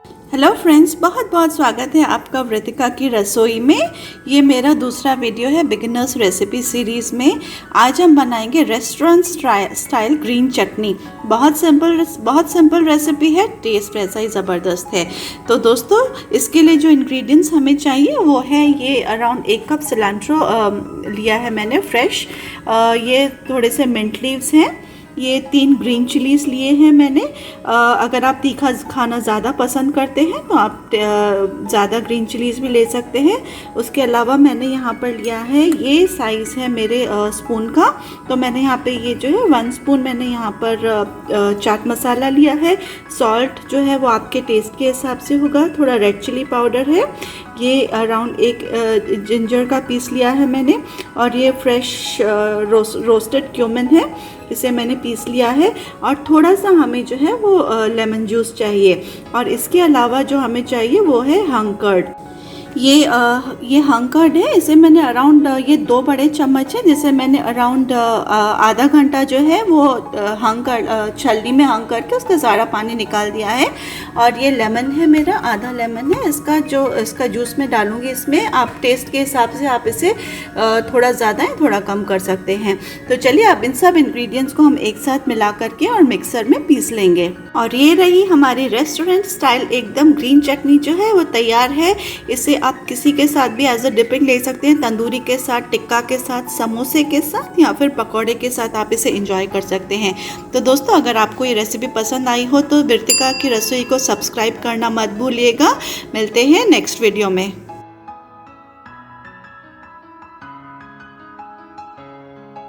Hello friends, बहुत बहुत स्वागत है आपका वृतिका की रसोई में। ये मेरा दूसरा वीडियो है बिगिनर्स रेसिपी सीरीज़ में। आज हम बनाएंगे रेस्टोरेंट स्टाइल ग्रीन चटनी। बहुत सिंपल रेसिपी है, टेस्ट ऐसा ही ज़बरदस्त है। तो दोस्तों, इसके लिए जो इंग्रेडिएंट्स हमें चाहिए वो है ये अराउंड 1 कप सिलेंट्रो लिया है मैंने फ्रेश। ये थोड़े से मिंट लीव्स हैं। ये 3 ग्रीन चिलीज़ लिए हैं मैंने। अगर आप तीखा खाना ज़्यादा पसंद करते हैं तो आप ज़्यादा ग्रीन चिलीज़ भी ले सकते हैं। उसके अलावा मैंने यहाँ पर लिया है, ये साइज़ है मेरे स्पून का, तो मैंने यहाँ पे ये जो है 1 स्पून मैंने यहाँ पर चाट मसाला लिया है। सॉल्ट जो है वो आपके टेस्ट के हिसाब से होगा। थोड़ा रेड चिली पाउडर है। ये अराउंड 1 जिंजर का पीस लिया है मैंने। और ये फ्रेश रोस्टेड क्यूमिन है, इसे मैंने पीस लिया है। और थोड़ा सा हमें जो है वो लेमन जूस चाहिए। और इसके अलावा जो हमें चाहिए वो है हंग कर्ड। ये हंग कर्ड है, इसे मैंने अराउंड ये 2 बड़े चम्मच है, जिसे मैंने अराउंड आधा घंटा जो है वो हंग कर्ड छलनी में हंग करके उसका सारा पानी निकाल दिया है। और ये लेमन है मेरा, आधा लेमन है। इसका जूस मैं डालूँगी इसमें। आप टेस्ट के हिसाब से आप इसे थोड़ा ज़्यादा या थोड़ा कम कर सकते हैं। तो चलिए अब इन सब इंग्रेडिएंट्स को हम एक साथ मिला करके और मिक्सर में पीस लेंगे। और ये रही हमारी रेस्टोरेंट स्टाइल एकदम ग्रीन चटनी जो है वो तैयार है। इसे आप किसी के साथ भी एज अ डिपिंग ले सकते हैं, तंदूरी के साथ, टिक्का के साथ, समोसे के साथ या फिर पकौड़े के साथ आप इसे एंजॉय कर सकते हैं। तो दोस्तों, अगर आपको ये रेसिपी पसंद आई हो तो वृतिका की रसोई को सब्सक्राइब करना मत भूलिएगा। मिलते हैं नेक्स्ट वीडियो में।